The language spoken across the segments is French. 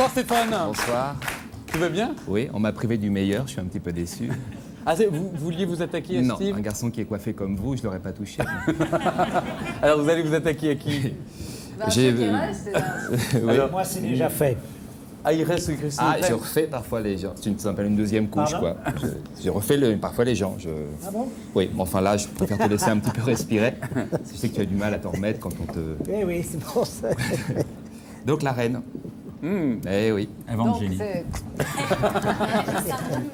Bonsoir Stéphane. Bonsoir. Tout va bien? Oui, on m'a privé du meilleur, je suis un petit peu déçu. Ah, vous vouliez vous attaquer à Non, Steve? un garçon qui est coiffé comme vous, je l'aurais pas touché. Alors vous allez vous attaquer à qui? J'ai- Qui reste, Oui. Alors, Moi, c'est déjà fait. Ah, il reste Christine. Ah, O'Crane. je refais parfois les gens. Ça s'appelle une deuxième couche, Pardon quoi. Je refais parfois les gens. Ah bon? Oui, mais enfin là, je préfère te laisser un petit peu respirer. Je sais que tu as du mal à t'en remettre quand on te... Eh oui, c'est pour ça. Donc la reine. Eh oui. Donc, Evangélie.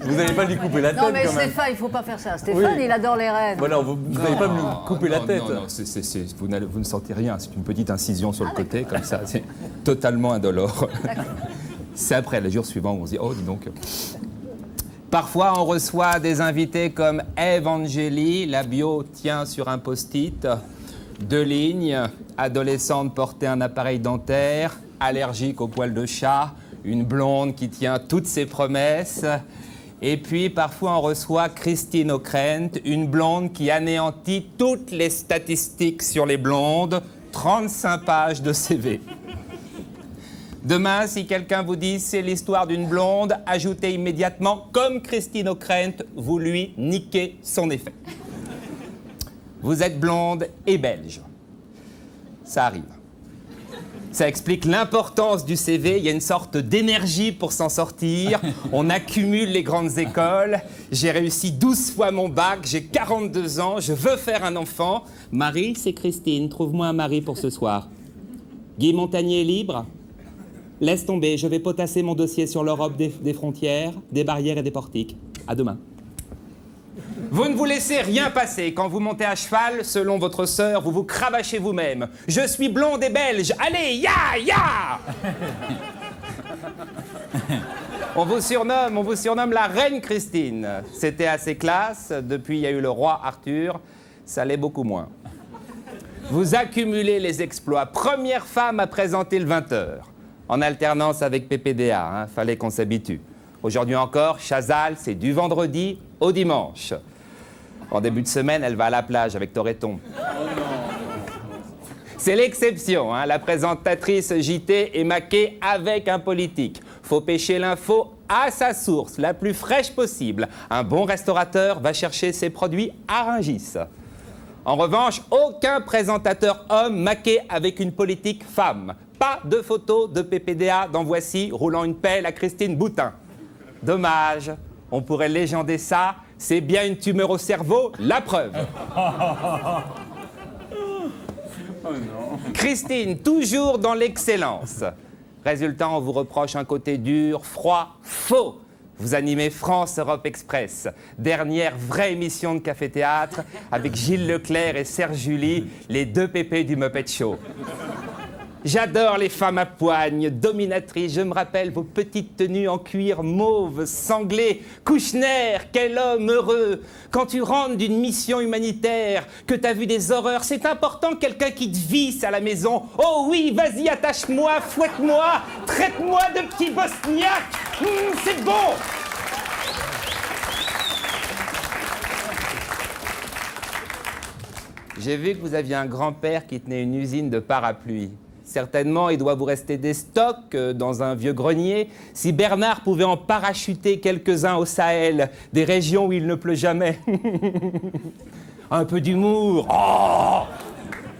Vous n'allez pas lui couper la tête non, mais quand même. Stéphane, il ne faut pas faire ça. Stéphane, Oui. il adore les reines. Voilà, vous n'allez pas me couper la non, tête. Non, non, vous ne sentez rien. C'est une petite incision sur le côté, comme ça. C'est totalement indolore. C'est après, le jour suivant, où on se dit, oh, dis donc. Parfois, on reçoit des invités comme Evangélie. La bio tient sur un post-it. 2 lignes. Adolescente portait un appareil dentaire. Allergique aux poils de chat. Une blonde qui tient toutes ses promesses. Et puis, parfois, on reçoit Christine O'Crane, une blonde qui anéantit toutes les statistiques sur les blondes. 35 pages de CV. Demain, si quelqu'un vous dit c'est l'histoire d'une blonde, ajoutez immédiatement, comme Christine O'Crane, vous lui niquez son effet. Vous êtes blonde et belge. Ça arrive. Ça explique l'importance du CV. Il y a une sorte d'énergie pour s'en sortir. On accumule les grandes écoles. J'ai réussi 12 fois mon bac. J'ai 42 ans. Je veux faire un enfant. Marie, c'est Christine. Trouve-moi un mari pour ce soir. Guy Montagnier est libre? Laisse tomber. Je vais potasser mon dossier sur l'Europe des frontières, des barrières et des portiques. À demain. Vous ne vous laissez rien passer. Quand vous montez à cheval, selon votre sœur, vous vous cravachez vous-même. Je suis blonde et belge. Allez, ya! On vous surnomme la reine Christine. C'était assez classe. Depuis, il y a eu le roi Arthur. Ça l'est beaucoup moins. Vous accumulez les exploits. Première femme à présenter le 20h. En alternance avec PPDA. Fallait qu'on s'habitue. Aujourd'hui encore, Chazal, c'est du vendredi au dimanche. En début de semaine, elle va à la plage avec Toretton. C'est l'exception, la présentatrice JT est maquée avec un politique. Faut pêcher l'info à sa source, la plus fraîche possible. Un bon restaurateur va chercher ses produits à Rungis. En revanche, aucun présentateur homme maqué avec une politique femme. Pas de photos de PPDA dans Voici roulant une pelle à Christine Boutin. Dommage, on pourrait légender ça. C'est bien une tumeur au cerveau, la preuve. Christine, toujours dans l'excellence. Résultat, on vous reproche un côté dur, froid, faux. Vous animez France-Europe Express, dernière vraie émission de café-théâtre avec Gilles Leclerc et Serge Julie, les 2 pépés du Muppet Show. J'adore les femmes à poigne, dominatrices. Je me rappelle vos petites tenues en cuir mauve, sanglé. Kouchner, quel homme heureux. Quand tu rentres d'une mission humanitaire, que t'as vu des horreurs, c'est important quelqu'un qui te visse à la maison. Oh oui, vas-y, attache-moi, fouette-moi, traite-moi de petit bosniaque. C'est bon. J'ai vu que vous aviez un grand-père qui tenait une usine de parapluies. Certainement, il doit vous rester des stocks dans un vieux grenier. Si Bernard pouvait en parachuter quelques-uns au Sahel, des régions où il ne pleut jamais. Un peu d'humour. Oh!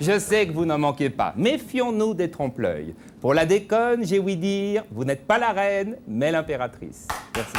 Je sais que vous n'en manquez pas. Méfions-nous des trompe-l'œil. Pour la déconne, j'ai ouï dire, vous n'êtes pas la reine, mais l'impératrice. Merci.